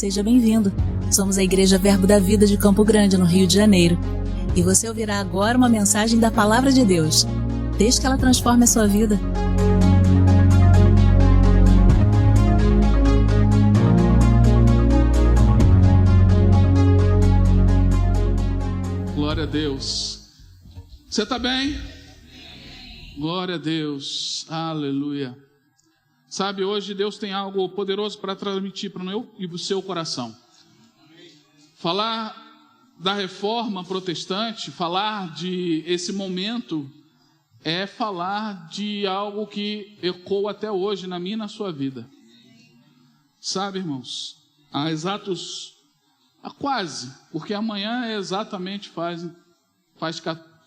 seja bem-vindo. Somos a Igreja Verbo da Vida de Campo Grande, no Rio de Janeiro. E você ouvirá agora uma mensagem da Palavra de Deus. Desde que ela transforme a sua vida. Glória a Deus. Você está bem? Glória a Deus. Aleluia. Sabe, hoje Deus tem algo poderoso para transmitir para o meu e para o seu coração. Falar da reforma protestante, falar de esse momento, é falar de algo que ecoa até hoje na minha e na sua vida. Sabe, irmãos, quase, porque amanhã exatamente faz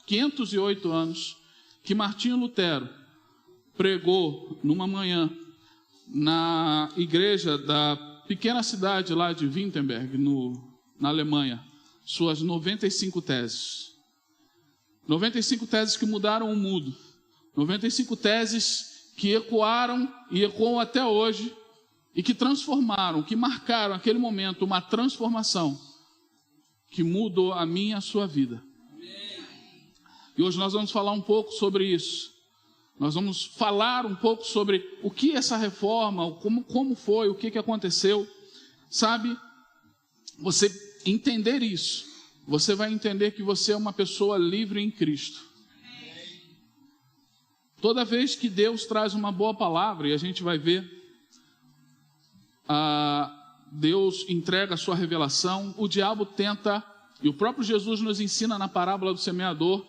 508 anos que Martinho Lutero pregou numa manhã na igreja da pequena cidade lá de Wittenberg, na Alemanha, suas 95 teses. 95 teses que mudaram o mundo. 95 teses que ecoaram e ecoam até hoje e que transformaram, que marcaram aquele momento, uma transformação que mudou a minha e a sua vida. E hoje nós vamos falar um pouco sobre isso. Nós vamos falar um pouco sobre o que é essa reforma, como foi, o que aconteceu. Sabe, você entender isso, você vai entender que você é uma pessoa livre em Cristo. Toda vez que Deus traz uma boa palavra, e a gente vai ver, Deus entrega a sua revelação, o diabo tenta, e o próprio Jesus nos ensina na parábola do semeador,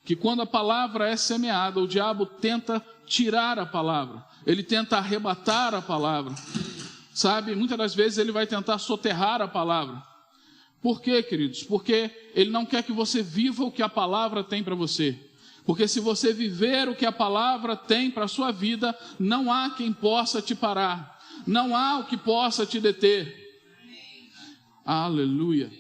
que quando a palavra é semeada, o diabo tenta tirar a palavra, ele tenta arrebatar a palavra, sabe? Muitas das vezes ele vai tentar soterrar a palavra. Por quê, queridos? Porque ele não quer que você viva o que a palavra tem para você. Porque se você viver o que a palavra tem para a sua vida, não há quem possa te parar, não há o que possa te deter. Aleluia.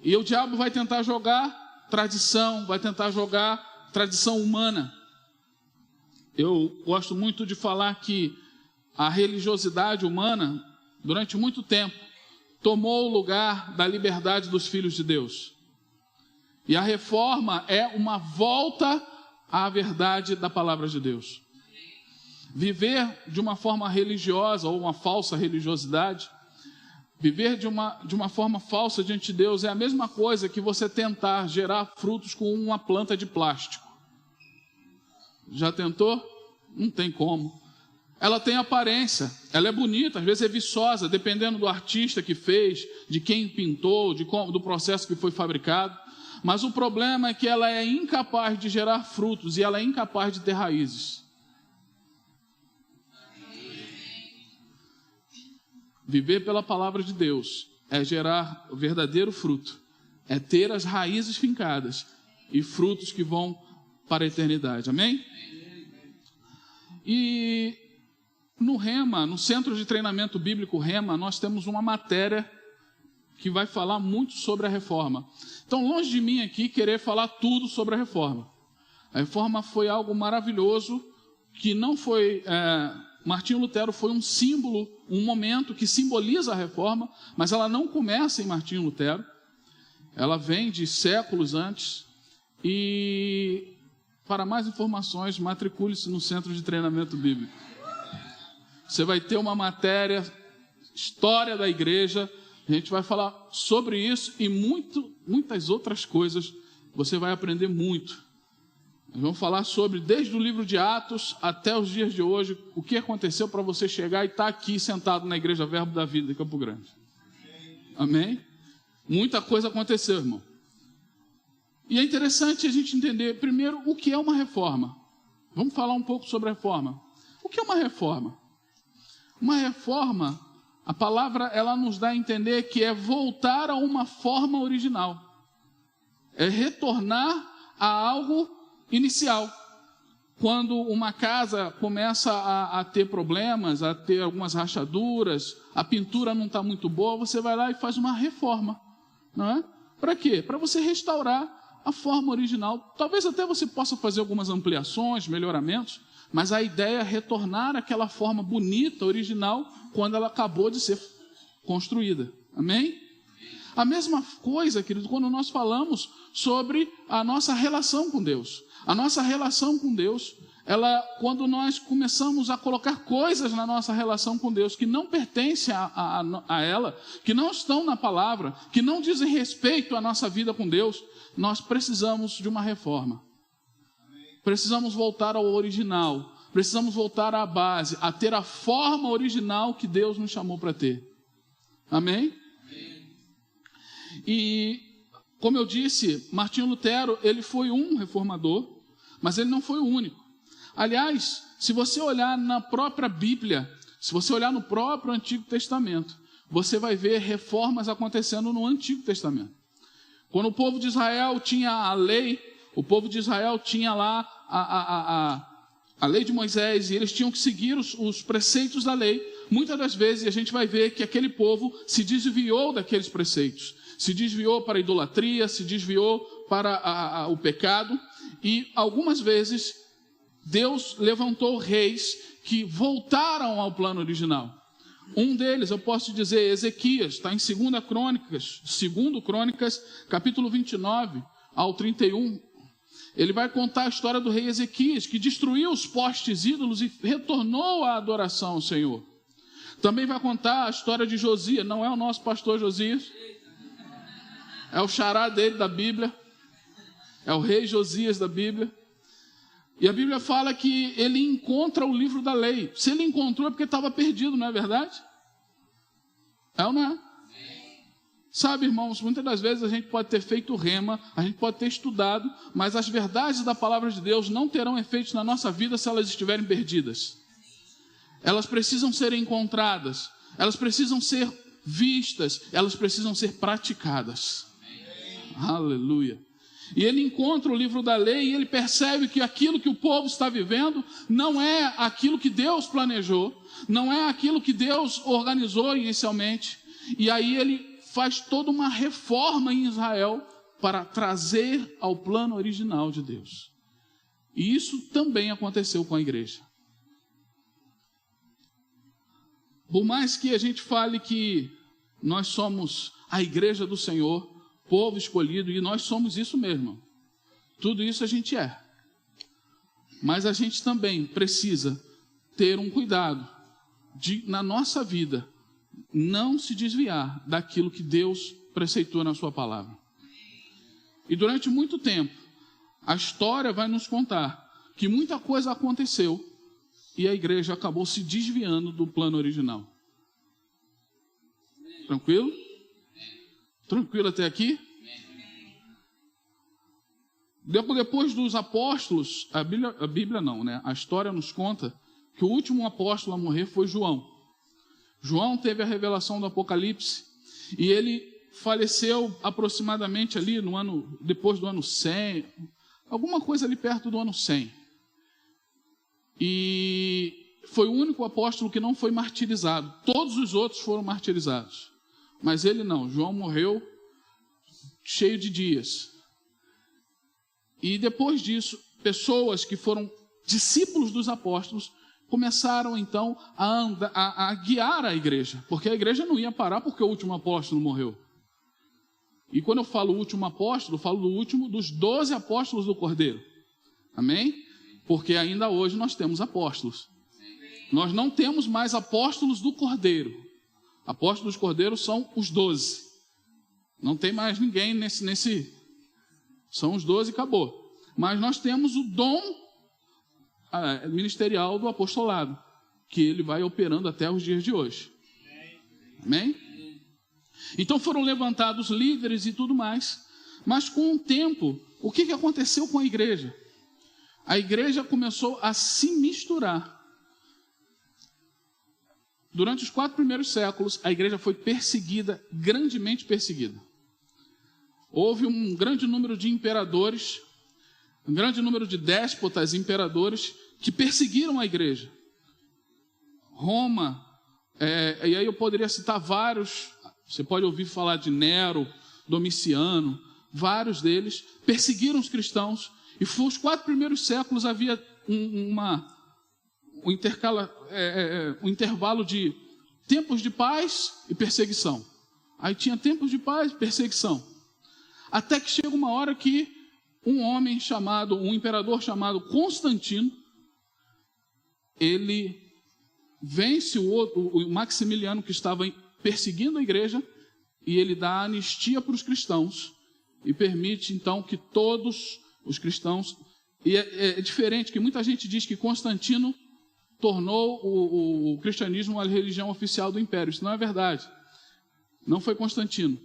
E o diabo vai tentar jogar tradição, vai tentar jogar tradição humana. Eu gosto muito de falar que a religiosidade humana, durante muito tempo, tomou o lugar da liberdade dos filhos de Deus. E a reforma é uma volta à verdade da palavra de Deus. Viver de uma forma religiosa ou uma falsa religiosidade, viver de uma forma falsa diante de Deus é a mesma coisa que você tentar gerar frutos com uma planta de plástico. Já tentou? Não tem como. Ela tem aparência, ela é bonita, às vezes é viçosa, dependendo do artista que fez, de quem pintou, do processo que foi fabricado. Mas o problema é que ela é incapaz de gerar frutos e ela é incapaz de ter raízes. Viver pela palavra de Deus é gerar o verdadeiro fruto, é ter as raízes fincadas e frutos que vão para a eternidade, amém? E no Rema, no Centro de Treinamento Bíblico Rema, nós temos uma matéria que vai falar muito sobre a reforma. Então, longe de mim aqui querer falar tudo sobre a reforma. A reforma foi algo maravilhoso, que não foi... Martinho Lutero foi um símbolo, um momento que simboliza a reforma, mas ela não começa em Martinho Lutero, ela vem de séculos antes. E para mais informações, matricule-se no Centro de Treinamento Bíblico. Você vai ter uma matéria, história da igreja, a gente vai falar sobre isso e muitas outras coisas, você vai aprender muito. Nós vamos falar sobre, desde o livro de Atos até os dias de hoje, o que aconteceu para você chegar e estar aqui sentado na Igreja Verbo da Vida de Campo Grande. Amém? Muita coisa aconteceu, irmão. E é interessante a gente entender, primeiro, o que é uma reforma. Vamos falar um pouco sobre a reforma. O que é uma reforma? Uma reforma, a palavra, ela nos dá a entender que é voltar a uma forma original. É retornar a algo inicial. Quando uma casa começa a ter problemas, a ter algumas rachaduras, a pintura não está muito boa, você vai lá e faz uma reforma, não é? Para quê? Para você restaurar a forma original. Talvez até você possa fazer algumas ampliações, melhoramentos, mas a ideia é retornar àquela forma bonita, original, quando ela acabou de ser construída. Amém? A mesma coisa, querido, quando nós falamos sobre a nossa relação com Deus. A nossa relação com Deus, quando nós começamos a colocar coisas na nossa relação com Deus que não pertencem a ela, que não estão na palavra, que não dizem respeito à nossa vida com Deus, nós precisamos de uma reforma. Precisamos voltar ao original. Precisamos voltar à base, a ter a forma original que Deus nos chamou para ter. Amém? E, como eu disse, Martinho Lutero, ele foi um reformador, mas ele não foi o único. Aliás, se você olhar na própria Bíblia, se você olhar no próprio Antigo Testamento, você vai ver reformas acontecendo no Antigo Testamento. Quando o povo de Israel tinha a lei, o povo de Israel tinha lá a lei de Moisés, e eles tinham que seguir os preceitos da lei. Muitas das vezes a gente vai ver que aquele povo se desviou daqueles preceitos, se desviou para a idolatria, se desviou para o pecado, e algumas vezes Deus levantou reis que voltaram ao plano original. Um deles, eu posso dizer, Ezequias, está em 2 Crônicas, capítulo 29 ao 31. Ele vai contar a história do rei Ezequias, que destruiu os postes ídolos e retornou à adoração ao Senhor. Também vai contar a história de Josias. Não é o nosso pastor Josias, é o xará dele da Bíblia, é o rei Josias da Bíblia. E a Bíblia fala que ele encontra o livro da lei. Se ele encontrou é porque estava perdido, não é verdade? É ou não é? Sabe, irmãos, muitas das vezes a gente pode ter feito rema, a gente pode ter estudado, mas as verdades da palavra de Deus não terão efeitos na nossa vida se elas estiverem perdidas. Elas precisam ser encontradas, elas precisam ser vistas, elas precisam ser praticadas. Aleluia. E ele encontra o livro da lei e ele percebe que aquilo que o povo está vivendo não é aquilo que Deus planejou, não é aquilo que Deus organizou inicialmente. E aí ele faz toda uma reforma em Israel para trazer ao plano original de Deus. E isso também aconteceu com a igreja. Por mais que a gente fale que nós somos a igreja do Senhor, povo escolhido, e nós somos isso mesmo. Tudo isso a gente é. Mas a gente também precisa ter um cuidado de, na nossa vida, não se desviar daquilo que Deus preceitou na sua palavra. E durante muito tempo, a história vai nos contar que muita coisa aconteceu e a igreja acabou se desviando do plano original. Tranquilo? Tranquilo até aqui? Depois dos apóstolos, a Bíblia não, né? A história nos conta que o último apóstolo a morrer foi João. João teve a revelação do Apocalipse e ele faleceu aproximadamente ali depois do ano 100, alguma coisa ali perto do ano 100. E foi o único apóstolo que não foi martirizado. Todos os outros foram martirizados. Mas ele não, João morreu cheio de dias. E depois disso, pessoas que foram discípulos dos apóstolos começaram então a guiar a igreja. Porque a igreja não ia parar porque o último apóstolo morreu. E quando eu falo último apóstolo, eu falo do último dos 12 apóstolos do Cordeiro. Amém? Porque ainda hoje nós temos apóstolos. Nós não temos mais apóstolos do Cordeiro. Apóstolos do Cordeiro são os 12. Não tem mais ninguém nesse... São os 12 e acabou. Mas nós temos o dom ministerial do apostolado, que ele vai operando até os dias de hoje. Amém? Então foram levantados líderes e tudo mais. Mas com o tempo, o que aconteceu com a igreja? A igreja começou a se misturar. Durante os 4 primeiros séculos, a igreja foi perseguida, grandemente perseguida. Houve um grande número de imperadores, um grande número de déspotas imperadores que perseguiram a igreja. Roma, e aí eu poderia citar vários, você pode ouvir falar de Nero, Domiciano, vários deles perseguiram os cristãos. E os 4 primeiros séculos havia um intervalo de tempos de paz e perseguição. Aí tinha tempos de paz, perseguição. Até que chega uma hora que um imperador chamado Constantino, ele vence o Maximiliano, que estava perseguindo a igreja, e ele dá anistia para os cristãos e permite então que todos os cristãos... E é diferente, que muita gente diz que Constantino tornou o cristianismo a religião oficial do império. Isso não é verdade. Não foi Constantino.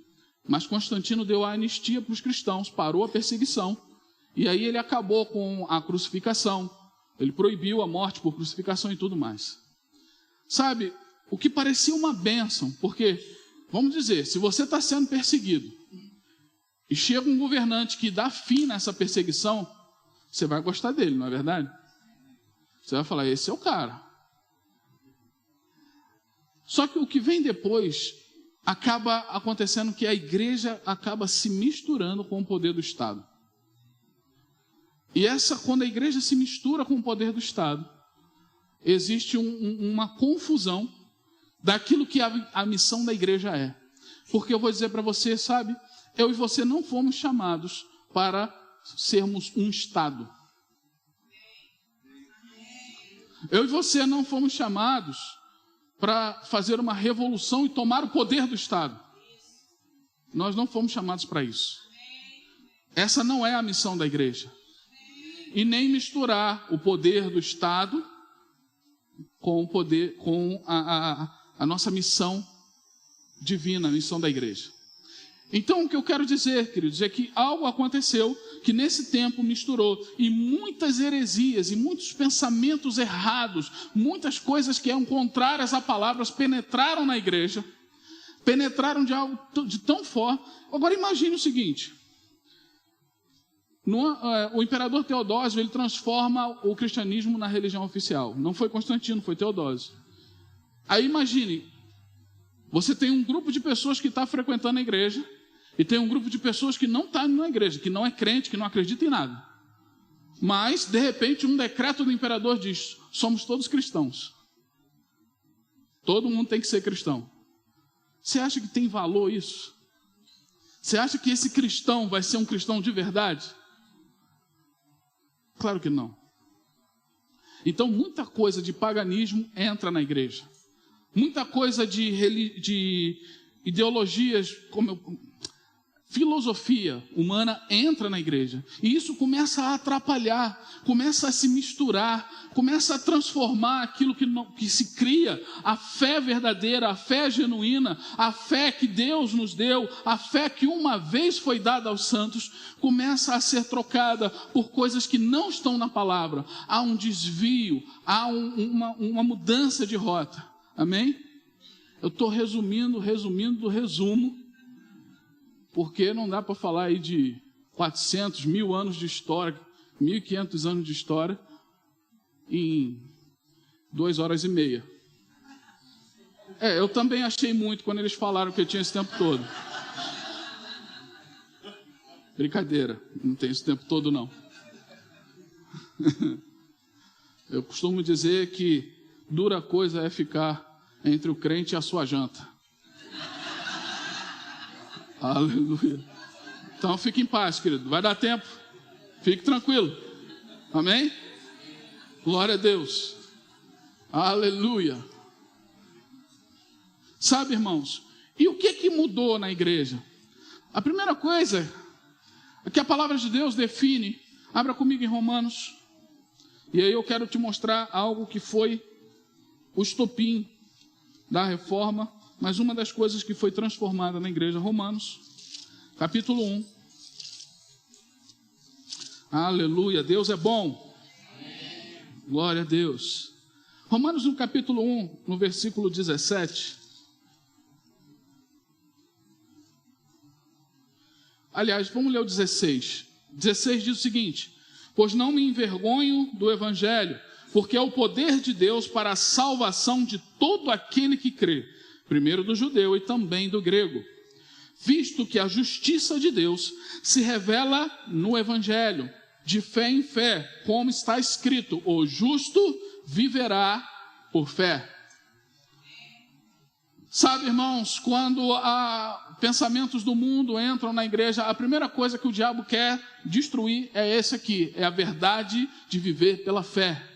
Mas Constantino deu a anistia para os cristãos, parou a perseguição, e aí ele acabou com a crucificação, ele proibiu a morte por crucificação e tudo mais. Sabe, o que parecia uma bênção, porque, vamos dizer, se você está sendo perseguido, e chega um governante que dá fim nessa perseguição, você vai gostar dele, não é verdade? Você vai falar, esse é o cara. Só que o que vem depois acaba acontecendo que a igreja acaba se misturando com o poder do Estado. E quando a igreja se mistura com o poder do Estado, existe uma confusão daquilo que a missão da igreja é. Porque eu vou dizer para você, sabe, eu e você não fomos chamados para sermos um Estado. Eu e você não fomos chamados para fazer uma revolução e tomar o poder do Estado. Nós não fomos chamados para isso. Essa não é a missão da igreja. E nem misturar o poder do Estado com a nossa missão divina, a missão da igreja. Então, o que eu quero dizer, queridos, é que algo aconteceu que nesse tempo misturou, e muitas heresias, e muitos pensamentos errados, muitas coisas que eram contrárias a palavras penetraram na igreja, penetraram de algo de tão forte. Agora imagine o seguinte, o imperador Teodósio, ele transforma o cristianismo na religião oficial. Não foi Constantino, foi Teodósio. Aí imagine, você tem um grupo de pessoas que está frequentando a igreja, e tem um grupo de pessoas que não está na igreja, que não é crente, que não acredita em nada. Mas, de repente, um decreto do imperador diz, somos todos cristãos. Todo mundo tem que ser cristão. Você acha que tem valor isso? Você acha que esse cristão vai ser um cristão de verdade? Claro que não. Então, muita coisa de paganismo entra na igreja. Muita coisa de ideologias, filosofia humana entra na igreja. E isso começa a atrapalhar, começa a se misturar, começa a transformar aquilo que se cria, a fé verdadeira, a fé genuína, a fé que Deus nos deu, a fé que uma vez foi dada aos santos, começa a ser trocada por coisas que não estão na palavra. Há um desvio, há uma mudança de rota. Amém? Eu estou resumindo do resumo, porque não dá para falar aí de 400, 1000 anos de história, 1500 anos de história, em 2 horas e meia. Eu também achei muito quando eles falaram que eu tinha esse tempo todo. Brincadeira, não tem esse tempo todo não. Eu costumo dizer que dura coisa é ficar entre o crente e a sua janta. Aleluia. Então fique em paz, querido. Vai dar tempo. Fique tranquilo. Amém? Glória a Deus. Aleluia. Sabe, irmãos, e o que mudou na igreja? A primeira coisa é que a palavra de Deus define. Abra comigo em Romanos. E aí eu quero te mostrar algo que foi o estopim da reforma, mas uma das coisas que foi transformada na igreja. Romanos, capítulo 1. Aleluia, Deus é bom. Glória a Deus. Romanos no capítulo 1, no versículo 17. Aliás, vamos ler o 16. 16 diz o seguinte: pois não me envergonho do evangelho, porque é o poder de Deus para a salvação de todo aquele que crê, primeiro do judeu e também do grego, visto que a justiça de Deus se revela no evangelho, de fé em fé, como está escrito, o justo viverá por fé. Sabe, irmãos, quando pensamentos do mundo entram na igreja, a primeira coisa que o diabo quer destruir é esse aqui, é a verdade de viver pela fé.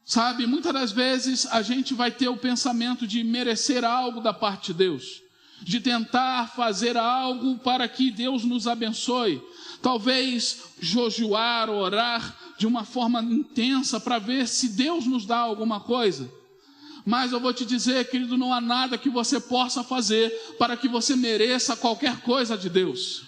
Sabe, muitas das vezes a gente vai ter o pensamento de merecer algo da parte de Deus, de tentar fazer algo para que Deus nos abençoe. Talvez jejuar, orar de uma forma intensa para ver se Deus nos dá alguma coisa. Mas eu vou te dizer, querido, não há nada que você possa fazer para que você mereça qualquer coisa de Deus.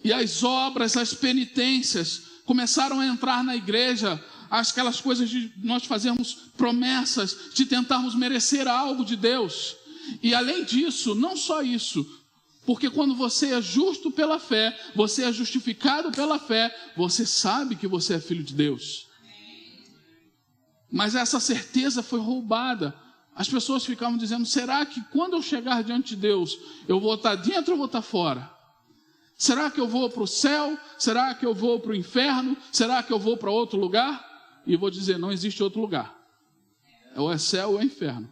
E as obras, as penitências começaram a entrar na igreja, aquelas coisas de nós fazermos promessas, de tentarmos merecer algo de Deus. E além disso, não só isso, porque quando você é justo pela fé, você é justificado pela fé, você sabe que você é filho de Deus. Mas essa certeza foi roubada. As pessoas ficavam dizendo, será que quando eu chegar diante de Deus, eu vou estar dentro ou vou estar fora? Será que eu vou para o céu? Será que eu vou para o inferno? Será que eu vou para outro lugar? E eu vou dizer, não existe outro lugar. Ou é céu ou é inferno.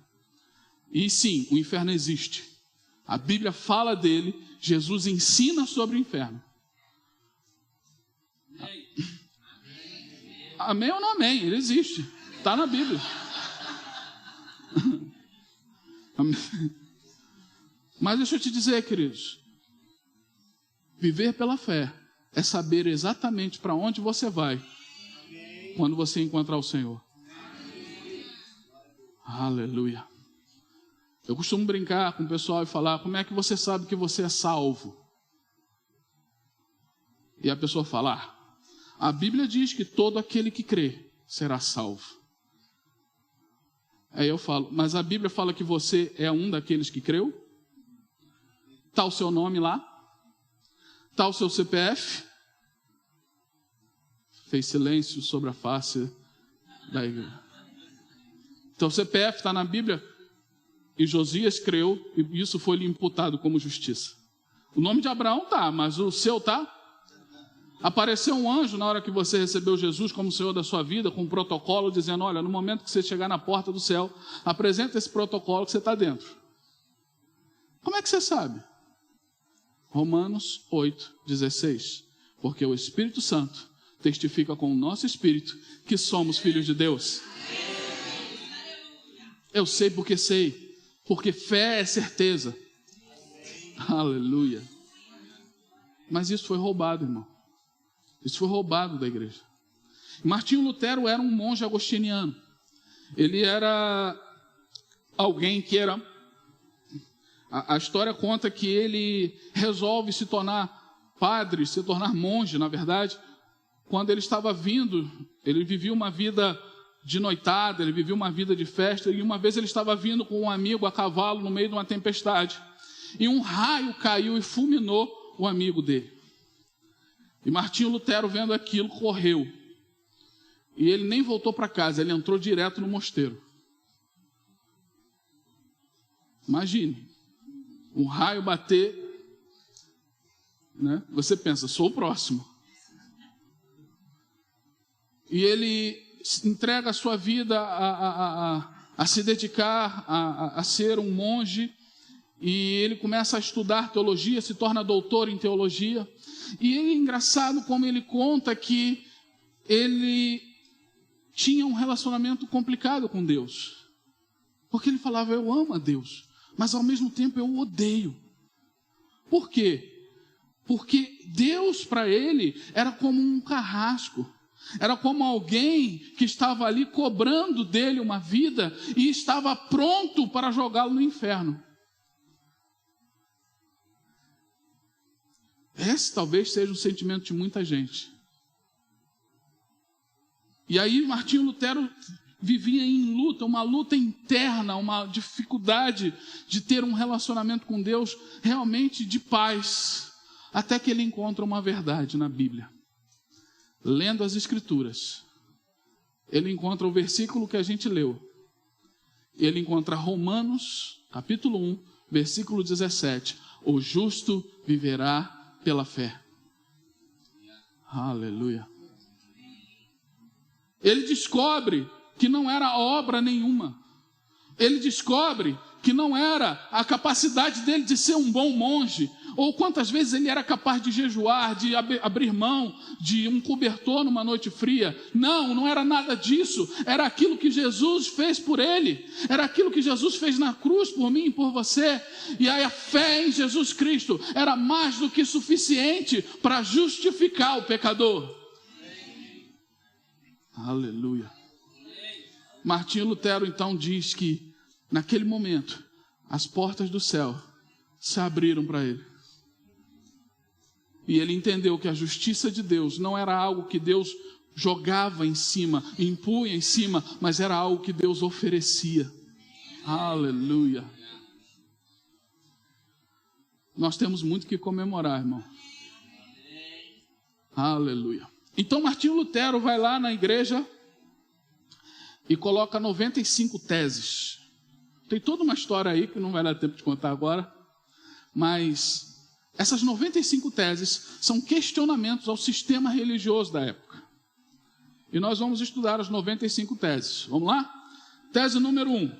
E sim, o inferno existe. A Bíblia fala dele, Jesus ensina sobre o inferno. Amém ou não amém? Ele existe. Está na Bíblia. Mas deixa eu te dizer, queridos, viver pela fé é saber exatamente para onde você vai quando você encontrar o Senhor. Aleluia. Eu costumo brincar com o pessoal e falar, como é que você sabe que você é salvo? E a pessoa fala, a Bíblia diz que todo aquele que crê será salvo. Aí eu falo, mas a Bíblia fala que você é um daqueles que creu? Está o seu nome lá? Está o seu CPF? Fez silêncio sobre a face da igreja. Então o CPF está na Bíblia e Josias creu e isso foi lhe imputado como justiça. O nome de Abraão está, mas o seu está? Apareceu um anjo na hora que você recebeu Jesus como Senhor da sua vida, com um protocolo dizendo, olha, no momento que você chegar na porta do céu, apresenta esse protocolo que você está dentro. Como é que você sabe? Romanos 8:16. Porque o Espírito Santo testifica com o nosso espírito que somos filhos de Deus. Eu sei, porque fé é certeza. Aleluia. Mas isso foi roubado, irmão. Isso foi roubado da igreja. Martinho Lutero era um monge agostiniano. Ele era alguém que era... A história conta que ele resolve se tornar padre, se tornar monge, na verdade, quando ele estava vindo, ele vivia uma vida de noitada, ele vivia uma vida de festa, e uma vez ele estava vindo com um amigo a cavalo no meio de uma tempestade, e um raio caiu e fulminou o amigo dele. E Martinho Lutero, vendo aquilo, correu. E ele nem voltou para casa, ele entrou direto no mosteiro. Imagine, um raio bater, né? Você pensa, sou o próximo. E ele entrega a sua vida a se dedicar a ser um monge. E ele começa a estudar teologia, se torna doutor em teologia. E é engraçado como ele conta que ele tinha um relacionamento complicado com Deus. Porque ele falava, eu amo a Deus, mas ao mesmo tempo eu o odeio. Por quê? Porque Deus para ele era como um carrasco. Era como alguém que estava ali cobrando dele uma vida e estava pronto para jogá-lo no inferno. Esse talvez seja o sentimento de muita gente. E aí Martinho Lutero vivia em luta, uma luta interna, uma dificuldade de ter um relacionamento com Deus realmente de paz, até que ele encontra uma verdade na Bíblia. Lendo as Escrituras, ele encontra o versículo que a gente leu. Ele encontra Romanos, capítulo 1, versículo 17. O justo viverá pela fé. Aleluia. Ele descobre que não era obra nenhuma. Ele descobre que não era a capacidade dele de ser um bom monge, ou quantas vezes ele era capaz de jejuar, de abrir mão de um cobertor numa noite fria. Não, não era nada disso. Era aquilo que Jesus fez por ele. Era aquilo que Jesus fez na cruz por mim e por você. E aí a fé em Jesus Cristo era mais do que suficiente para justificar o pecador. Aleluia. Martinho Lutero então diz que naquele momento as portas do céu se abriram para ele. E ele entendeu que a justiça de Deus não era algo que Deus jogava em cima, impunha em cima, mas era algo que Deus oferecia. Aleluia. Nós temos muito que comemorar, irmão. Aleluia. Então Martinho Lutero vai lá na igreja e coloca 95 teses. Tem toda uma história aí que não vai dar tempo de contar agora, mas essas 95 teses são questionamentos ao sistema religioso da época. E nós vamos estudar as 95 teses. Vamos lá? Tese número 1.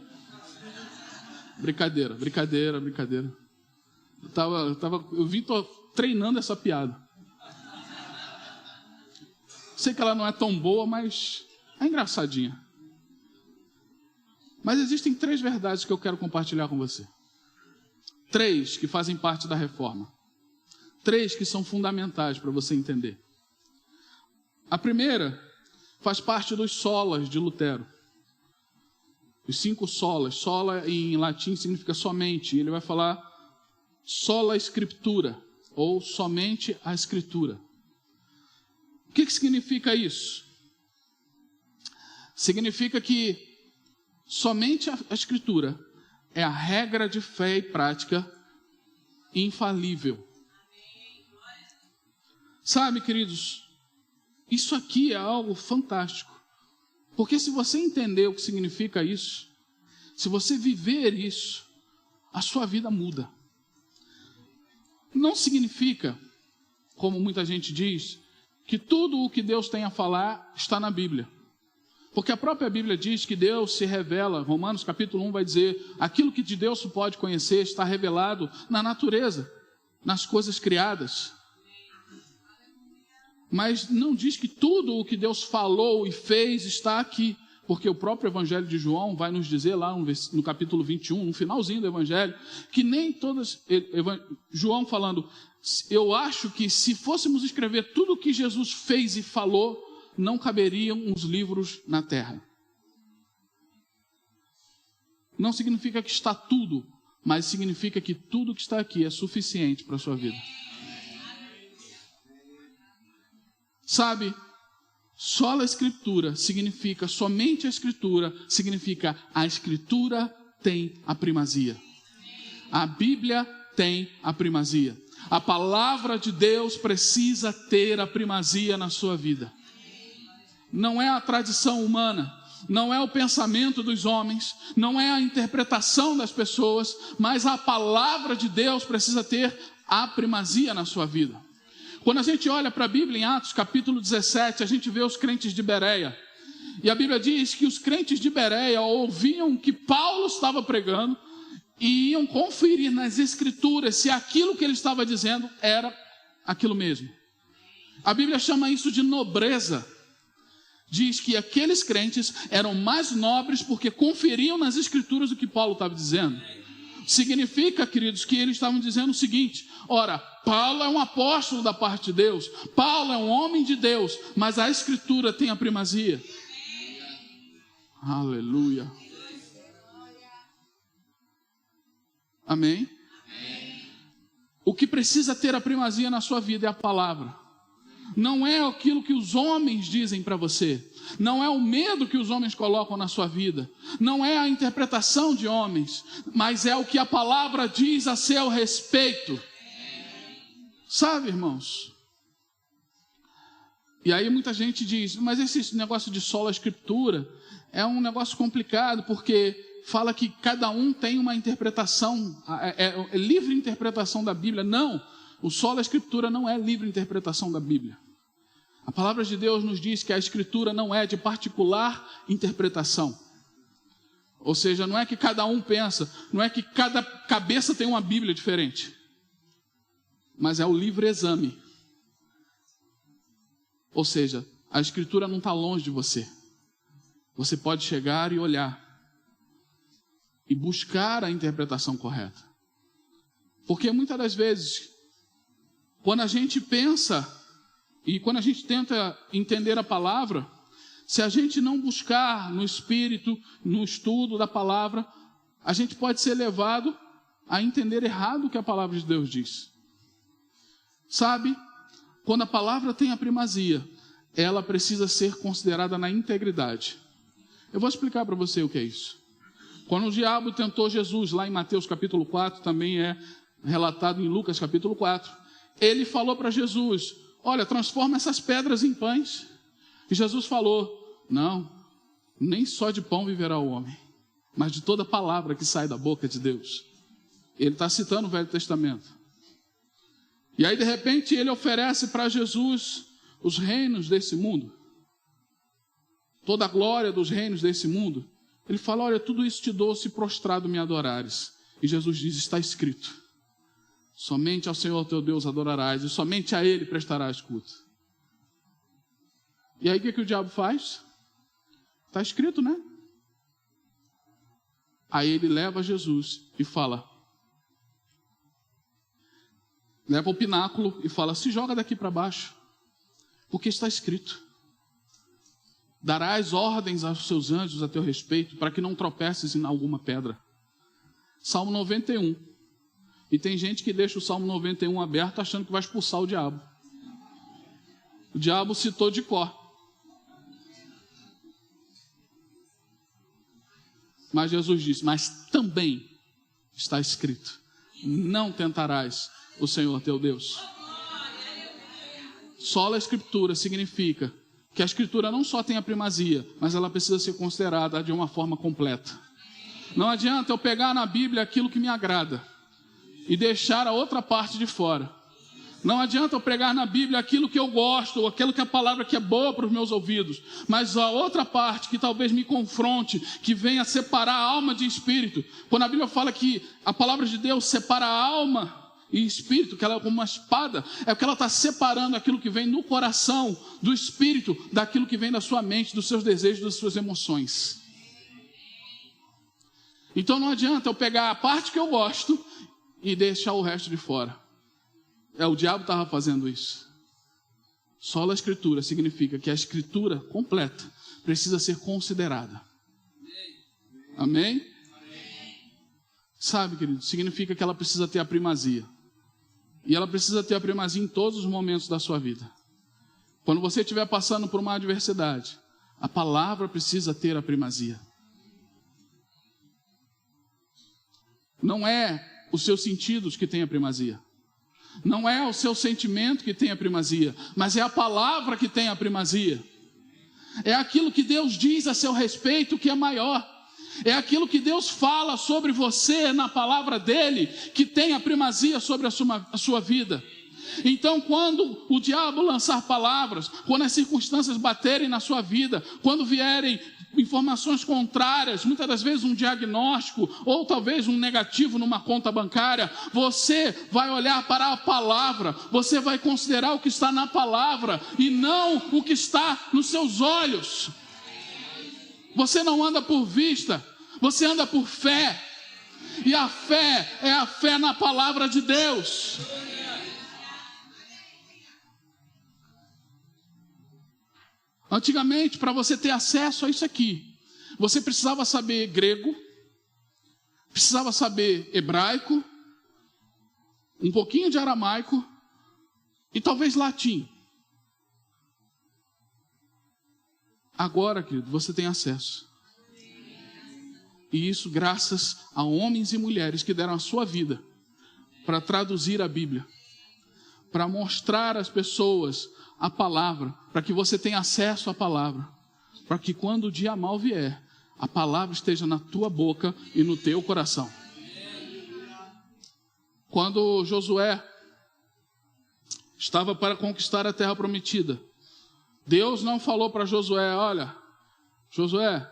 Brincadeira. Eu vim treinando essa piada. Sei que ela não é tão boa, mas é engraçadinha. Mas existem 3 verdades que eu quero compartilhar com você. 3 que fazem parte da reforma. 3 que são fundamentais para você entender. A primeira faz parte dos solas de Lutero. Os 5 solas. Sola em latim significa somente. Ele vai falar sola scriptura, ou somente a escritura. O que significa isso? Significa que somente a escritura é a regra de fé e prática infalível. Sabe, queridos, isso aqui é algo fantástico. Porque se você entender o que significa isso, se você viver isso, a sua vida muda. Não significa, como muita gente diz, que tudo o que Deus tem a falar está na Bíblia. Porque a própria Bíblia diz que Deus se revela, Romanos capítulo 1 vai dizer, aquilo que de Deus se pode conhecer está revelado na natureza, nas coisas criadas. Mas não diz que tudo o que Deus falou e fez está aqui, porque o próprio Evangelho de João vai nos dizer lá no capítulo 21, no finalzinho do Evangelho, que nem todas, João falando, eu acho que se fôssemos escrever tudo o que Jesus fez e falou, não caberiam os livros na terra. Não significa que está tudo, mas significa que tudo que está aqui é suficiente para a sua vida. Sabe, sola escritura significa somente a escritura, significa a escritura tem a primazia. A Bíblia tem a primazia. A palavra de Deus precisa ter a primazia na sua vida. Não é a tradição humana, não é o pensamento dos homens, não é a interpretação das pessoas, mas a palavra de Deus precisa ter a primazia na sua vida. Quando a gente olha para a Bíblia em Atos capítulo 17, a gente vê os crentes de Bereia. E a Bíblia diz que os crentes de Bereia ouviam o que Paulo estava pregando e iam conferir nas escrituras se aquilo que ele estava dizendo era aquilo mesmo. A Bíblia chama isso de nobreza. Diz que aqueles crentes eram mais nobres porque conferiam nas escrituras o que Paulo estava dizendo. Significa, queridos, que eles estavam dizendo o seguinte: ora, Paulo é um apóstolo da parte de Deus, Paulo é um homem de Deus, mas a escritura tem a primazia. Aleluia. Amém? O que precisa ter a primazia na sua vida é a palavra. Não é aquilo que os homens dizem para você. Não é o medo que os homens colocam na sua vida. Não é a interpretação de homens. Mas é o que a palavra diz a seu respeito. Sabe, irmãos? E aí muita gente diz, mas esse negócio de sola escritura é um negócio complicado, porque fala que cada um tem uma interpretação, é livre interpretação da Bíblia. Não, o sola escritura não é livre interpretação da Bíblia. A palavra de Deus nos diz que a escritura não é de particular interpretação. Ou seja, não é que cada um pensa, não é que cada cabeça tem uma Bíblia diferente, mas é o livre exame. Ou seja, a Escritura não está longe de você. Você pode chegar e olhar e buscar a interpretação correta. Porque muitas das vezes, quando a gente pensa e quando a gente tenta entender a palavra, se a gente não buscar no Espírito, no estudo da palavra, a gente pode ser levado a entender errado o que a palavra de Deus diz. Sabe, quando a palavra tem a primazia, ela precisa ser considerada na integridade. Eu vou explicar para você o que é isso. Quando o diabo tentou Jesus, lá em Mateus capítulo 4, também é relatado em Lucas capítulo 4, ele falou para Jesus, olha, transforma essas pedras em pães. E Jesus falou, não, nem só de pão viverá o homem, mas de toda palavra que sai da boca de Deus. Ele está citando o Velho Testamento. E aí de repente ele oferece para Jesus os reinos desse mundo, toda a glória dos reinos desse mundo. Ele fala, olha, tudo isso te dou se prostrado me adorares. E Jesus diz, está escrito, somente ao Senhor teu Deus adorarás, e somente a Ele prestarás culto. E aí o que o diabo faz? Está escrito, né? Aí ele leva Jesus e fala, leva o pináculo e fala, se joga daqui para baixo, porque está escrito, darás ordens aos seus anjos a teu respeito, para que não tropeces em alguma pedra. Salmo 91. E tem gente que deixa o Salmo 91 aberto, achando que vai expulsar o diabo. O diabo citou de cor. Mas Jesus disse, mas também está escrito, não tentarás o Senhor teu Deus. Sola Escritura significa que a Escritura não só tem a primazia, mas ela precisa ser considerada de uma forma completa. Não adianta eu pegar na Bíblia aquilo que me agrada e deixar a outra parte de fora. Não adianta eu pregar na Bíblia aquilo que eu gosto, ou aquilo que a palavra que é boa para os meus ouvidos, mas a outra parte que talvez me confronte, que venha separar a alma de espírito. Quando a Bíblia fala que a palavra de Deus separa a alma e espírito, que ela é como uma espada, é porque ela está separando aquilo que vem no coração, do espírito, daquilo que vem da sua mente, dos seus desejos, das suas emoções. Então não adianta eu pegar a parte que eu gosto e deixar o resto de fora. O diabo estava fazendo isso. Sola Escritura significa que a Escritura completa precisa ser considerada. Amém? Sabe, querido, significa que ela precisa ter a primazia. E ela precisa ter a primazia em todos os momentos da sua vida. Quando você estiver passando por uma adversidade, a palavra precisa ter a primazia. Não é os seus sentidos que têm a primazia. Não é o seu sentimento que tem a primazia, mas é a palavra que tem a primazia. É aquilo que Deus diz a seu respeito que é maior. É aquilo que Deus fala sobre você na palavra dele que tem a primazia sobre a sua vida. Então, quando o diabo lançar palavras, quando as circunstâncias baterem na sua vida, quando vierem informações contrárias, muitas das vezes um diagnóstico, ou talvez um negativo numa conta bancária, você vai olhar para a palavra, você vai considerar o que está na palavra, e não o que está nos seus olhos. Você não anda por vista, você anda por fé, e a fé é a fé na palavra de Deus. Antigamente, para você ter acesso a isso aqui, você precisava saber grego, precisava saber hebraico, um pouquinho de aramaico e talvez latim. Agora, querido, você tem acesso. E isso graças a homens e mulheres que deram a sua vida para traduzir a Bíblia, para mostrar às pessoas a palavra, para que você tenha acesso à palavra, para que quando o dia mal vier, a palavra esteja na tua boca e no teu coração. Quando Josué estava para conquistar a terra prometida, Deus não falou para Josué, olha, Josué,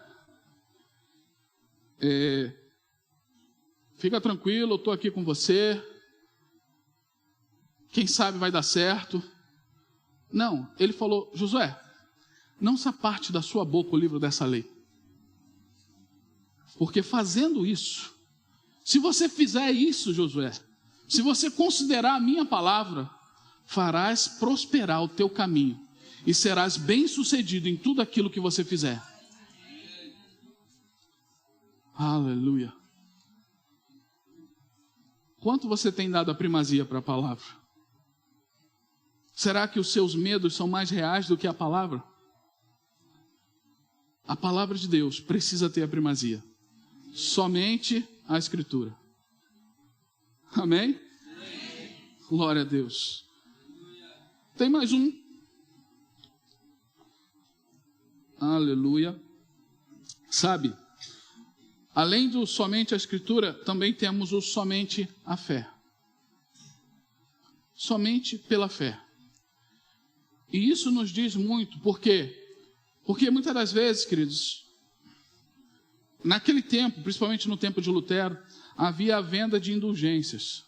Fica tranquilo, eu estou aqui com você. Quem sabe vai dar certo. Não, ele falou: Josué, não se aparte da sua boca o livro dessa lei. Porque fazendo isso, se você fizer isso, Josué, se você considerar a minha palavra, farás prosperar o teu caminho e serás bem-sucedido em tudo aquilo que você fizer. Aleluia. Quanto você tem dado a primazia para a palavra? Será que os seus medos são mais reais do que a palavra? A palavra de Deus precisa ter a primazia. Somente a Escritura. Amém? Amém. Glória a Deus. Tem mais um. Aleluia. Sabe, além do somente a Escritura, também temos o somente a fé. Somente pela fé. E isso nos diz muito, por quê? Porque muitas das vezes, queridos, naquele tempo, principalmente no tempo de Lutero, havia a venda de indulgências.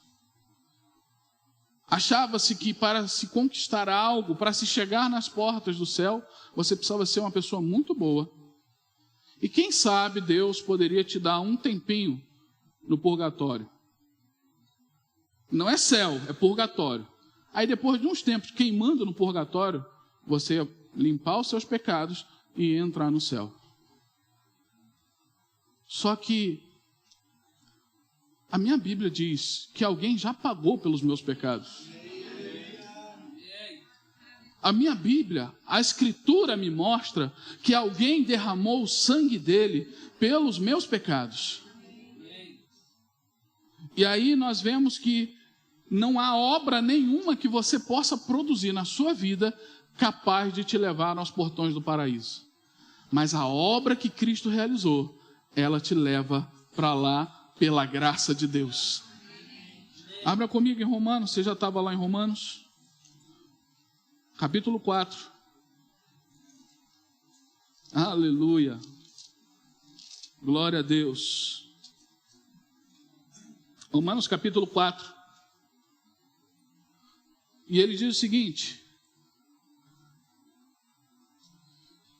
Achava-se que para se conquistar algo, para se chegar nas portas do céu, você precisava ser uma pessoa muito boa. E quem sabe Deus poderia te dar um tempinho no purgatório. Não é céu, é purgatório. Aí depois de uns tempos queimando no purgatório, você ia limpar os seus pecados e entrar no céu. Só que a minha Bíblia diz que alguém já pagou pelos meus pecados. A minha Bíblia, a Escritura me mostra que alguém derramou o sangue dele pelos meus pecados. E aí nós vemos que não há obra nenhuma que você possa produzir na sua vida capaz de te levar aos portões do paraíso. Mas a obra que Cristo realizou, ela te leva para lá pela graça de Deus. Abra comigo em Romanos, você já estava lá em Romanos? Capítulo 4. Aleluia. Glória a Deus. Romanos capítulo 4. E ele diz o seguinte.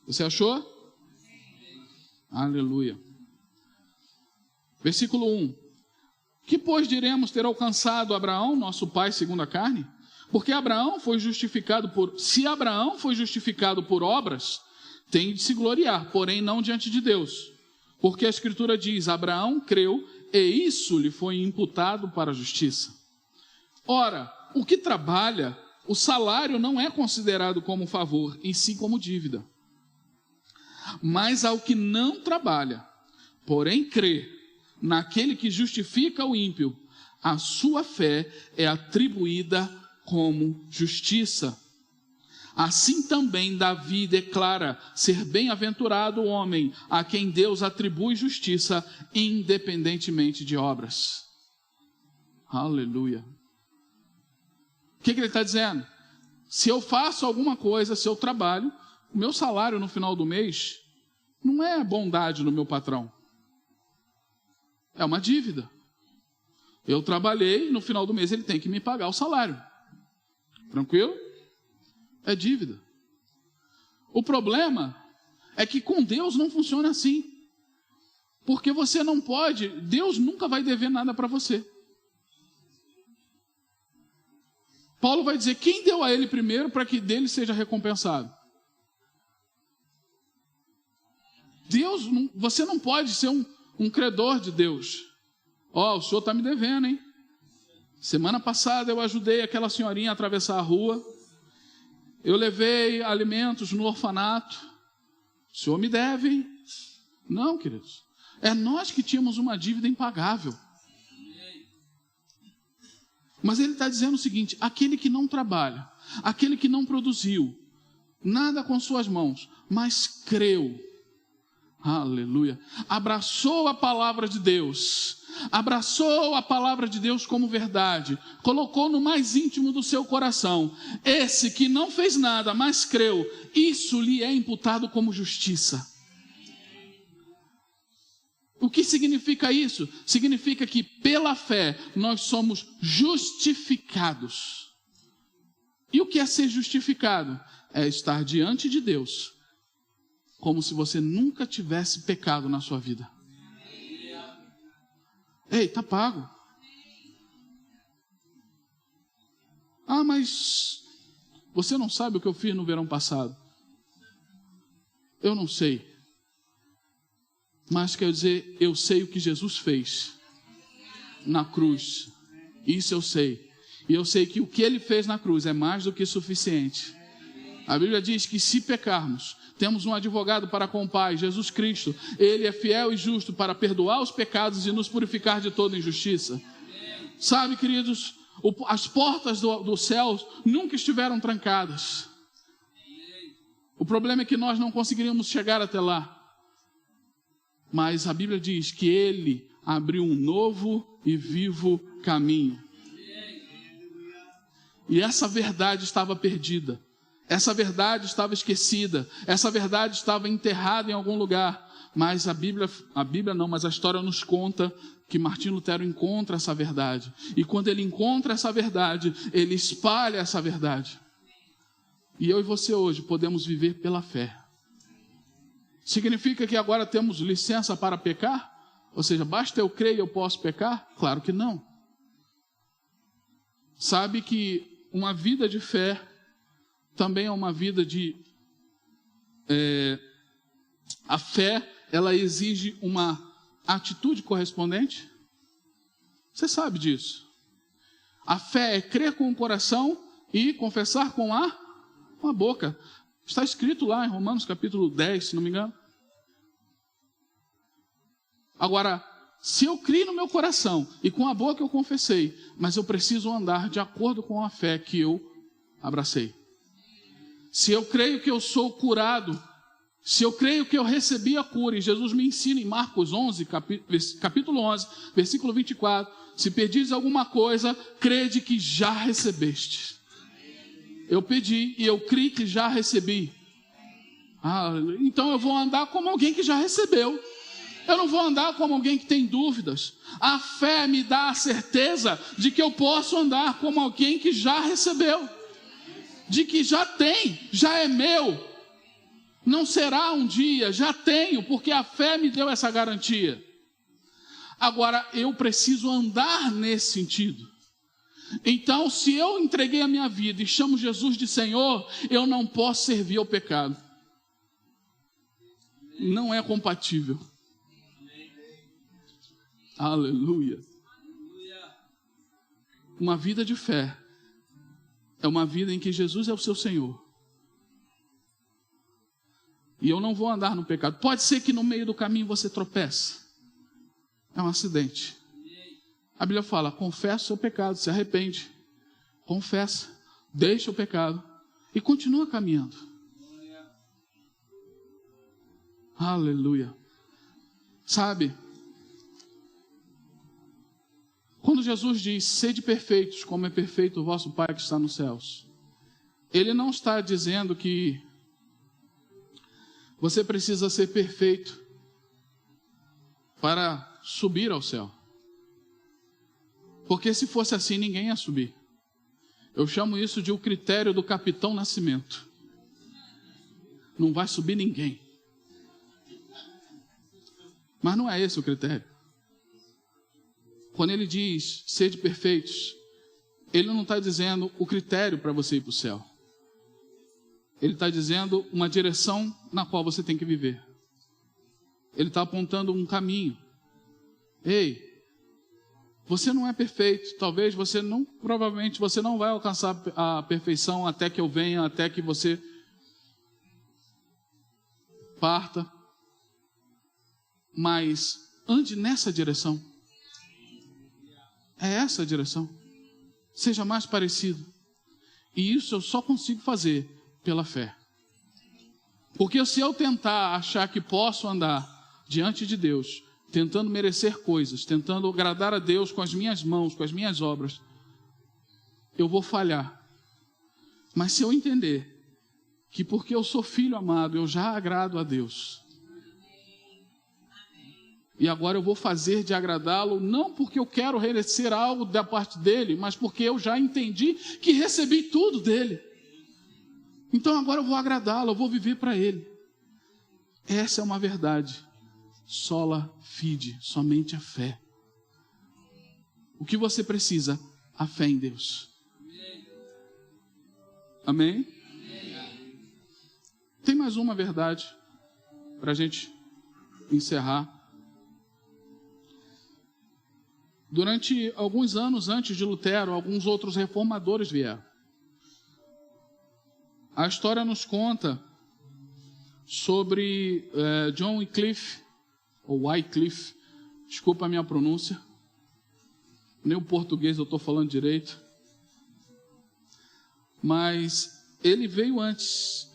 Você achou? Aleluia. Versículo 1. Que pois diremos ter alcançado Abraão, nosso pai segundo a carne? Porque Abraão foi justificado por... Se Abraão foi justificado por obras, tem de se gloriar, porém não diante de Deus. Porque a Escritura diz, Abraão creu e isso lhe foi imputado para a justiça. Ora, o que trabalha, o salário não é considerado como favor, em si como dívida. Mas ao que não trabalha, porém crê naquele que justifica o ímpio, a sua fé é atribuída como justiça. Assim também Davi declara ser bem-aventurado o homem a quem Deus atribui justiça, independentemente de obras. Aleluia. O que ele está dizendo? Se eu faço alguma coisa, se eu trabalho, o meu salário no final do mês não é bondade no meu patrão. É uma dívida. Eu trabalhei, no final do mês ele tem que me pagar o salário. Tranquilo? É dívida. O problema é que com Deus não funciona assim. Porque você não pode, Deus nunca vai dever nada para você. Paulo vai dizer, quem deu a ele primeiro para que dele seja recompensado? Deus, você não pode ser um credor de Deus. Ó, o senhor está me devendo, hein? Semana passada eu ajudei aquela senhorinha a atravessar a rua. Eu levei alimentos no orfanato. O senhor me deve, hein? Não, queridos. É nós que tínhamos uma dívida impagável. Mas ele está dizendo o seguinte, aquele que não trabalha, aquele que não produziu nada com suas mãos, mas creu, aleluia, abraçou a palavra de Deus, abraçou a palavra de Deus como verdade, colocou no mais íntimo do seu coração, esse que não fez nada, mas creu, isso lhe é imputado como justiça. O que significa isso? Significa que pela fé nós somos justificados. E o que é ser justificado? É estar diante de Deus como se você nunca tivesse pecado na sua vida. Ei, tá pago. Ah, mas você não sabe o que eu fiz no verão passado. Eu não sei. Mas quer dizer, eu sei o que Jesus fez na cruz. Isso eu sei. E eu sei que o que Ele fez na cruz é mais do que suficiente. A Bíblia diz que se pecarmos, temos um advogado para com o Pai, Jesus Cristo. Ele é fiel e justo para perdoar os pecados e nos purificar de toda injustiça. Sabe, queridos, as portas do céu nunca estiveram trancadas. O problema é que nós não conseguiríamos chegar até lá. Mas a Bíblia diz que Ele abriu um novo e vivo caminho. E essa verdade estava perdida. Essa verdade estava esquecida. Essa verdade estava enterrada em algum lugar. Mas a história nos conta que Martinho Lutero encontra essa verdade. E quando ele encontra essa verdade, ele espalha essa verdade. E eu e você hoje podemos viver pela fé. Significa que agora temos licença para pecar? Ou seja, basta eu crer e eu posso pecar? Claro que não. Sabe que uma vida de fé também é uma vida de... a fé, ela exige uma atitude correspondente. Você sabe disso. A fé é crer com o coração e confessar com a boca. Está escrito lá em Romanos capítulo 10, se não me engano. Agora, se eu criei no meu coração e com a boca eu confessei, mas eu preciso andar de acordo com a fé que eu abracei. Se eu creio que eu sou curado, se eu creio que eu recebi a cura, e Jesus me ensina em Marcos 11, capítulo 11, versículo 24, se pedires alguma coisa, crede que já recebeste. Eu pedi e eu criei que já recebi. Então eu vou andar como alguém que já recebeu. Eu não vou andar como alguém que tem dúvidas. A fé me dá a certeza de que eu posso andar como alguém que já recebeu. De que já tem, já é meu. Não será um dia, já tenho, porque a fé me deu essa garantia. Agora, eu preciso andar nesse sentido. Então, se eu entreguei a minha vida e chamo Jesus de Senhor, eu não posso servir ao pecado. Não é compatível. Aleluia. Uma vida de fé é uma vida em que Jesus é o seu Senhor. E eu não vou andar no pecado. Pode ser que no meio do caminho você tropece. É um acidente. A Bíblia fala, confessa o seu pecado, se arrepende. Confessa, deixa o pecado e continua caminhando. Aleluia. Sabe, quando Jesus diz, sede perfeitos, como é perfeito o vosso Pai que está nos céus, Ele não está dizendo que você precisa ser perfeito para subir ao céu. Porque se fosse assim, ninguém ia subir. Eu chamo isso de o critério do Capitão Nascimento. Não vai subir ninguém. Mas não é esse o critério. Quando ele diz, sede perfeitos, ele não está dizendo o critério para você ir para o céu. Ele está dizendo uma direção na qual você tem que viver. Ele está apontando um caminho. Ei, você não é perfeito. Talvez provavelmente você não vai alcançar a perfeição até que eu venha, até que você parta. Mas ande nessa direção. É essa a direção. Seja mais parecido. E isso eu só consigo fazer pela fé. Porque se eu tentar achar que posso andar diante de Deus, tentando merecer coisas, tentando agradar a Deus com as minhas mãos, com as minhas obras, eu vou falhar. Mas se eu entender que porque eu sou filho amado, eu já agrado a Deus, E agora eu vou fazer de agradá-lo, não porque eu quero receber algo da parte dele, mas porque eu já entendi que recebi tudo dele. Então agora eu vou agradá-lo, eu vou viver para ele. Essa é uma verdade. Sola fide, somente a fé. O que você precisa? A fé em Deus. Amém? Tem mais uma verdade para a gente encerrar. Durante alguns anos antes de Lutero, alguns outros reformadores vieram. A história nos conta sobre John Wycliffe, ou Wycliffe, desculpa a minha pronúncia, nem o português eu estou falando direito, mas ele veio antes,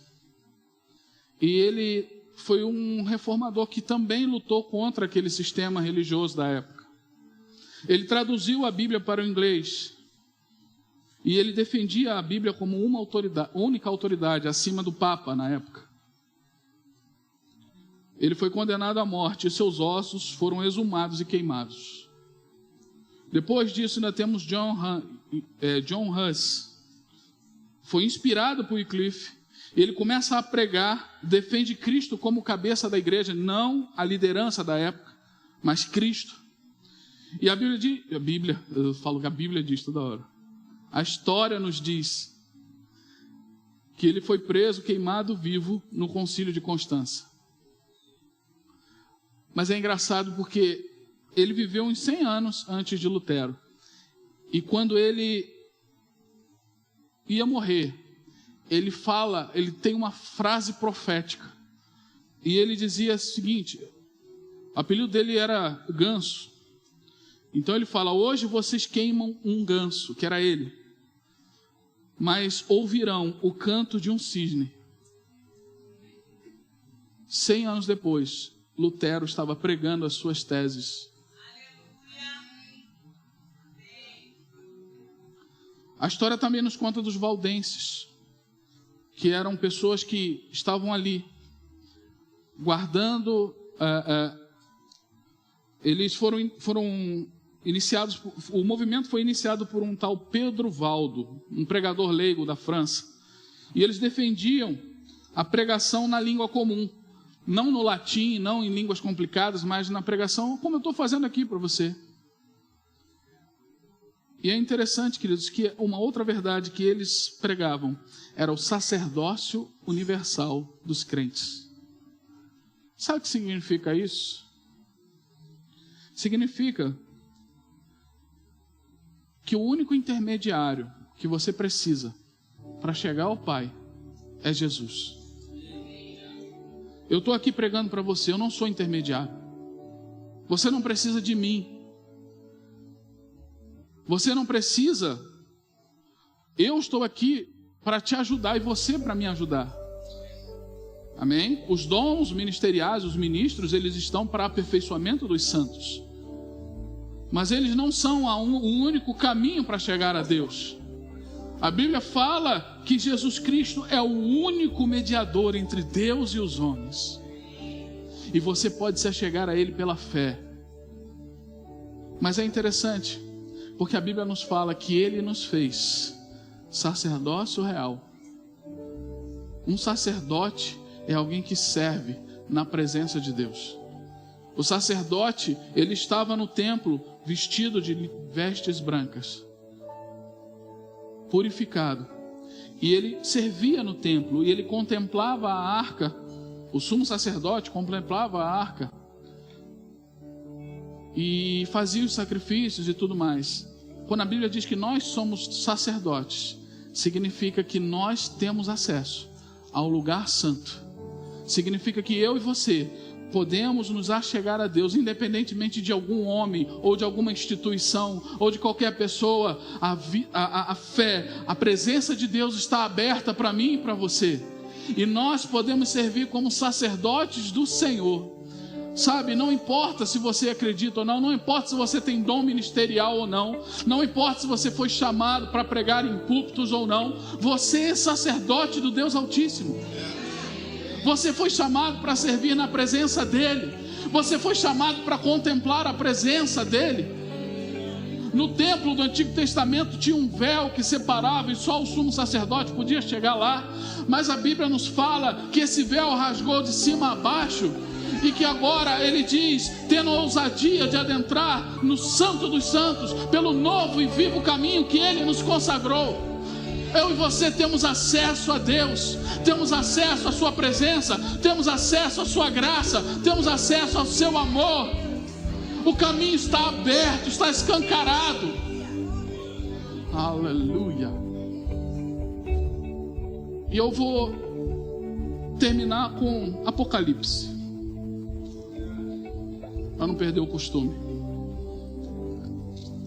e ele foi um reformador que também lutou contra aquele sistema religioso da época. Ele traduziu a Bíblia para o inglês, e ele defendia a Bíblia como uma única autoridade, acima do Papa na época. Ele foi condenado à morte, e seus ossos foram exumados e queimados. Depois disso, ainda temos John Huss. Foi inspirado por Wycliffe. Ele começa a pregar, defende Cristo como cabeça da igreja, não a liderança da época, mas Cristo. E a Bíblia, eu falo que a Bíblia diz toda hora. A história nos diz que ele foi preso, queimado vivo no concílio de Constança. Mas é engraçado porque ele viveu uns 100 anos antes de Lutero. E quando ele ia morrer, ele tem uma frase profética. E ele dizia o seguinte, o apelido dele era Ganso. Então ele fala, hoje vocês queimam um ganso, que era ele, mas ouvirão o canto de um cisne. 100 anos depois, Lutero estava pregando as suas teses. A história também nos conta dos valdenses, que eram pessoas que estavam ali, guardando... eles foram iniciados, o movimento foi iniciado por um tal Pedro Valdo, um pregador leigo da França. E eles defendiam a pregação na língua comum, não no latim, não em línguas complicadas, mas na pregação como eu estou fazendo aqui para você. E é interessante, queridos, que uma outra verdade que eles pregavam era o sacerdócio universal dos crentes. Sabe o que significa isso? Significa que o único intermediário que você precisa para chegar ao Pai é Jesus. Eu estou aqui pregando para você, eu não sou intermediário. Você não precisa de mim. Você não precisa. Eu estou aqui para te ajudar e você para me ajudar. Amém? Os dons ministeriais, os ministros, eles estão para aperfeiçoamento dos santos. Mas eles não são o único caminho para chegar a Deus. A Bíblia fala que Jesus Cristo é o único mediador entre Deus e os homens. E você pode se achegar a Ele pela fé. Mas é interessante, porque a Bíblia nos fala que Ele nos fez sacerdócio real. Um sacerdote é alguém que serve na presença de Deus. O sacerdote, ele estava no templo vestido de vestes brancas, purificado. E ele servia no templo, e ele contemplava a arca. O sumo sacerdote contemplava a arca e fazia os sacrifícios e tudo mais. Quando a Bíblia diz que nós somos sacerdotes, significa que nós temos acesso ao lugar santo. Significa que eu e você podemos nos achegar a Deus, independentemente de algum homem, ou de alguma instituição, ou de qualquer pessoa. A fé, a presença de Deus está aberta para mim e para você. E nós podemos servir como sacerdotes do Senhor. Sabe, não importa se você acredita ou não, não importa se você tem dom ministerial ou não, não importa se você foi chamado para pregar em púlpitos ou não, você é sacerdote do Deus Altíssimo. Você foi chamado para servir na presença dEle. Você foi chamado para contemplar a presença dele. No templo do Antigo Testamento tinha um véu que separava e só o sumo sacerdote podia chegar lá. Mas a Bíblia nos fala que esse véu rasgou de cima a baixo e que agora ele diz, tendo a ousadia de adentrar no Santo dos Santos, pelo novo e vivo caminho que ele nos consagrou. Eu e você temos acesso a Deus, temos acesso à sua presença, temos acesso à sua graça, temos acesso ao seu amor. O caminho está aberto, está escancarado. Aleluia. E eu vou terminar com Apocalipse, para não perder o costume.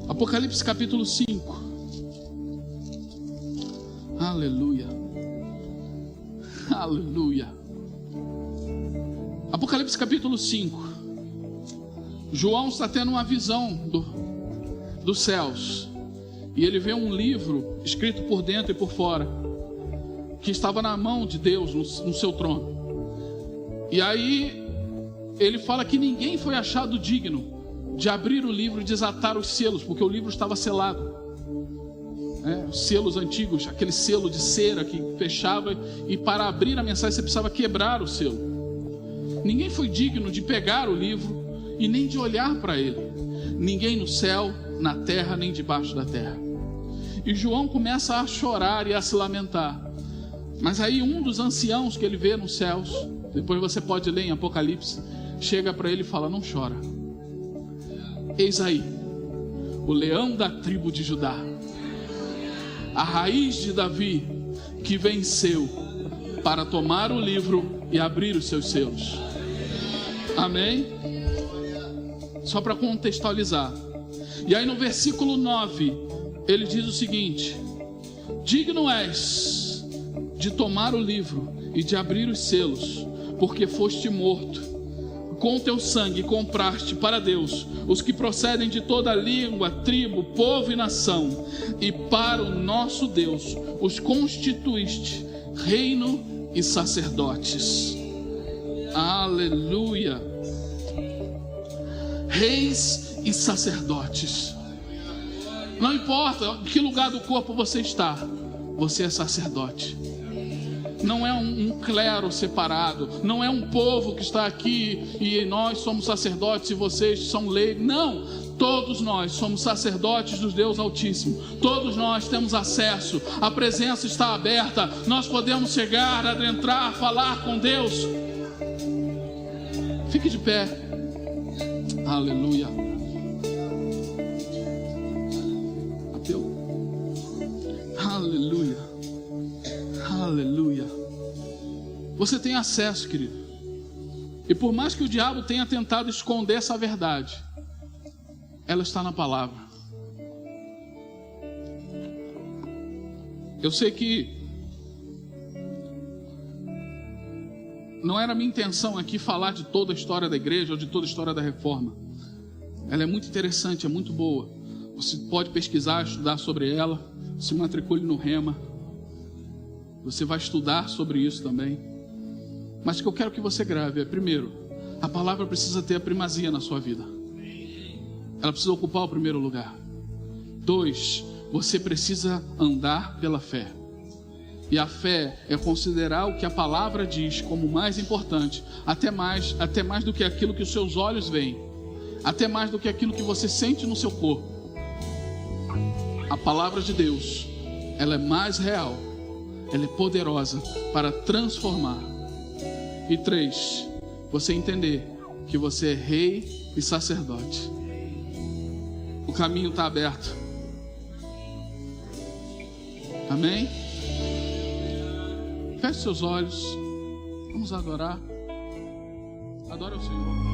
Apocalipse capítulo 5. Aleluia. Aleluia. Apocalipse capítulo 5. João está tendo uma visão dos céus. E ele vê um livro escrito por dentro e por fora, que estava na mão de Deus, no seu trono. E aí ele fala que ninguém foi achado digno de abrir o livro e desatar os selos, porque o livro estava selado. Os selos antigos, aquele selo de cera que fechava, e para abrir a mensagem você precisava quebrar o selo. Ninguém foi digno de pegar o livro e nem de olhar para ele. Ninguém no céu, na terra, nem debaixo da terra. E João começa a chorar e a se lamentar. Mas aí um dos anciãos que ele vê nos céus, depois você pode ler em Apocalipse, chega para ele e fala: não chora. Eis aí o leão da tribo de Judá, a raiz de Davi, que venceu para tomar o livro e abrir os seus selos. Amém? Só para contextualizar. E aí no versículo 9 ele diz o seguinte: digno és de tomar o livro e de abrir os selos, porque foste morto. Com teu sangue compraste para Deus os que procedem de toda língua, tribo, povo e nação, e para o nosso Deus os constituíste reino e sacerdotes. Aleluia. Reis e sacerdotes. Não importa em que lugar do corpo você está, você é sacerdote. Não é um clero separado, não é um povo que está aqui e nós somos sacerdotes e vocês são leigos. Não, todos nós somos sacerdotes do Deus Altíssimo. Todos nós temos acesso, a presença está aberta, nós podemos chegar, adentrar, falar com Deus. Fique de pé. Aleluia. Aleluia. Aleluia. Você tem acesso, querido. E por mais que o diabo tenha tentado esconder essa verdade, ela está na palavra. Eu sei que não era minha intenção aqui falar de toda a história da igreja ou de toda a história da reforma. Ela é muito interessante, é muito boa. Você pode pesquisar, estudar sobre ela. Se matricule no Rema. Você vai estudar sobre isso também. Mas o que eu quero que você grave é: primeiro, a palavra precisa ter a primazia na sua vida. Ela precisa ocupar o primeiro lugar. 2, você precisa andar pela fé. E a fé é considerar o que a palavra diz como mais importante, até mais do que aquilo que os seus olhos veem, até mais do que aquilo que você sente no seu corpo. A palavra de Deus, ela é mais real, ela é poderosa para transformar. E 3, você entender que você é rei e sacerdote. O caminho está aberto. Amém? Feche seus olhos. Vamos adorar. Adore o Senhor.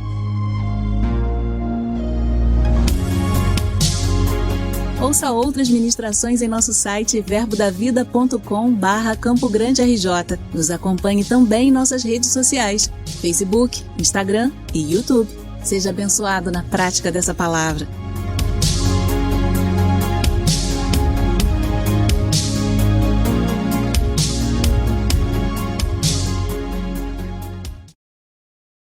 Ouça outras ministrações em nosso site verbodavida.com/Campo Grande RJ. Nos acompanhe também em nossas redes sociais, Facebook, Instagram e YouTube. Seja abençoado na prática dessa palavra.